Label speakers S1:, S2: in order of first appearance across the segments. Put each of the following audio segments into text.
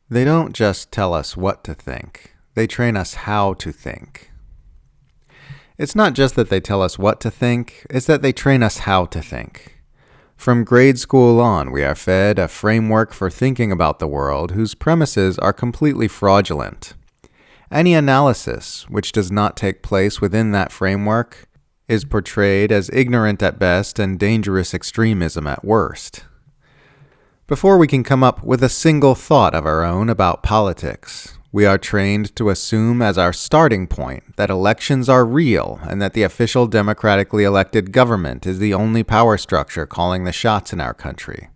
S1: They don't just tell us what to think, they train us how to think. It's not just that they tell us what to think, it's that they train us how to think. From grade school on, we are fed a framework for thinking about the world whose premises are completely fraudulent. Any analysis which does not take place within that framework is portrayed as ignorant at best and dangerous extremism at worst. Before we can come up with a single thought of our own about politics, we are trained to assume as our starting point that elections are real and that the official democratically elected government is the only power structure calling the shots in our country.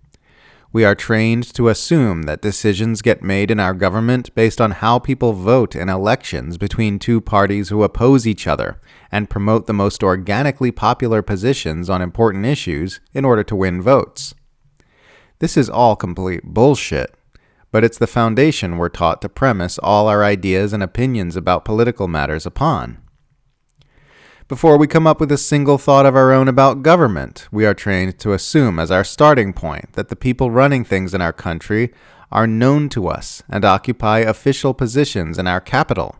S1: We are trained to assume that decisions get made in our government based on how people vote in elections between two parties who oppose each other and promote the most organically popular positions on important issues in order to win votes. This is all complete bullshit, but it's the foundation we're taught to premise all our ideas and opinions about political matters upon. Before we come up with a single thought of our own about government, we are trained to assume as our starting point that the people running things in our country are known to us and occupy official positions in our capital.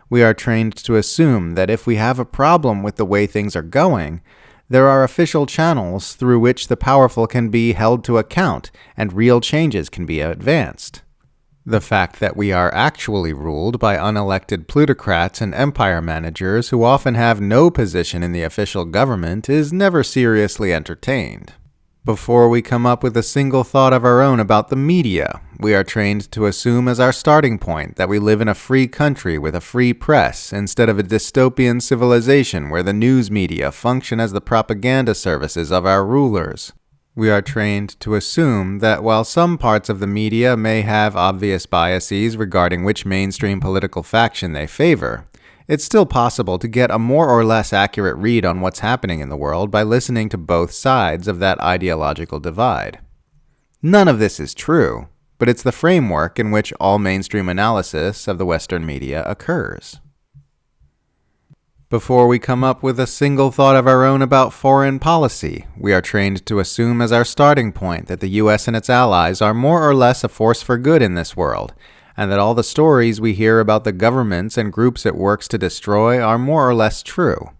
S1: We are trained to assume that if we have a problem with the way things are going, there are official channels through which the powerful can be held to account and real changes can be advanced. The fact that we are actually ruled by unelected plutocrats and empire managers who often have no position in the official government is never seriously entertained. Before we come up with a single thought of our own about the media, we are trained to assume as our starting point that we live in a free country with a free press instead of a dystopian civilization where the news media function as the propaganda services of our rulers. We are trained to assume that while some parts of the media may have obvious biases regarding which mainstream political faction they favor, it's still possible to get a more or less accurate read on what's happening in the world by listening to both sides of that ideological divide. None of this is true, but it's the framework in which all mainstream analysis of the Western media occurs. Before we come up with a single thought of our own about foreign policy, we are trained to assume as our starting point that the U.S. and its allies are more or less a force for good in this world, and that all the stories we hear about the governments and groups it works to destroy are more or less true.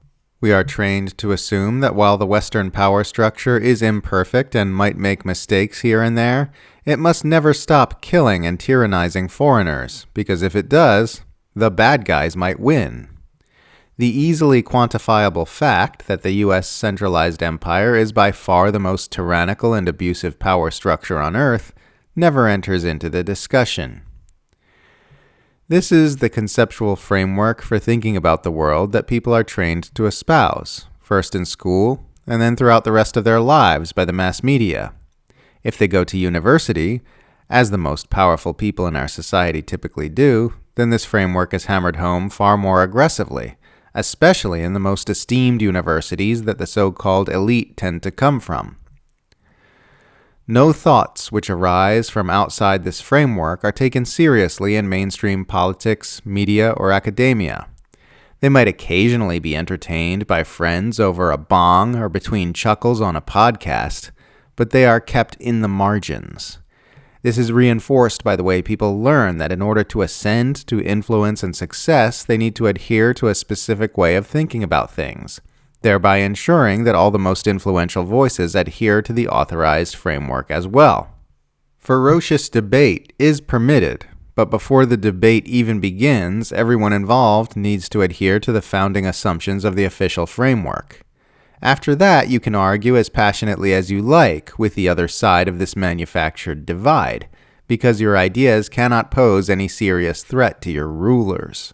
S1: We are trained to assume that while the Western power structure is imperfect and might make mistakes here and there, it must never stop killing and tyrannizing foreigners, because if it does, the bad guys might win. The easily quantifiable fact that the U.S. centralized empire is by far the most tyrannical and abusive power structure on Earth never enters into the discussion. This is the conceptual framework for thinking about the world that people are trained to espouse, first in school, and then throughout the rest of their lives by the mass media. If they go to university, as the most powerful people in our society typically do, then this framework is hammered home far more aggressively, especially in the most esteemed universities that the so-called elite tend to come from. No thoughts which arise from outside this framework are taken seriously in mainstream politics, media, or academia. They might occasionally be entertained by friends over a bong or between chuckles on a podcast, but they are kept in the margins. This is reinforced by the way people learn that in order to ascend to influence and success, they need to adhere to a specific way of thinking about things, thereby ensuring that all the most influential voices adhere to the authorized framework as well. Ferocious debate is permitted, but before the debate even begins, everyone involved needs to adhere to the founding assumptions of the official framework. After that, you can argue as passionately as you like with the other side of this manufactured divide, because your ideas cannot pose any serious threat to your rulers.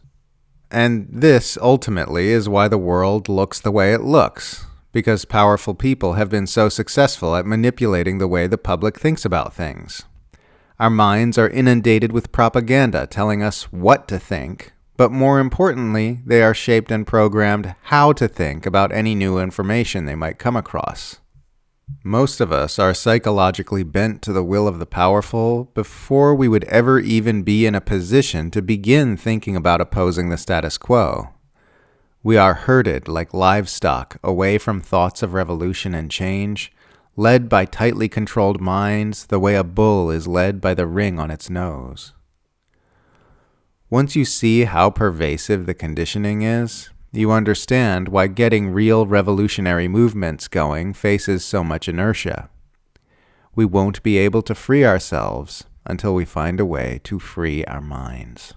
S1: And this, ultimately, is why the world looks the way it looks, because powerful people have been so successful at manipulating the way the public thinks about things. Our minds are inundated with propaganda telling us what to think, but more importantly, they are shaped and programmed how to think about any new information they might come across. Most of us are psychologically bent to the will of the powerful before we would ever even be in a position to begin thinking about opposing the status quo. We are herded like livestock away from thoughts of revolution and change, led by tightly controlled minds the way a bull is led by the ring on its nose. Once you see how pervasive the conditioning is, you understand why getting real revolutionary movements going faces so much inertia. We won't be able to free ourselves until we find a way to free our minds.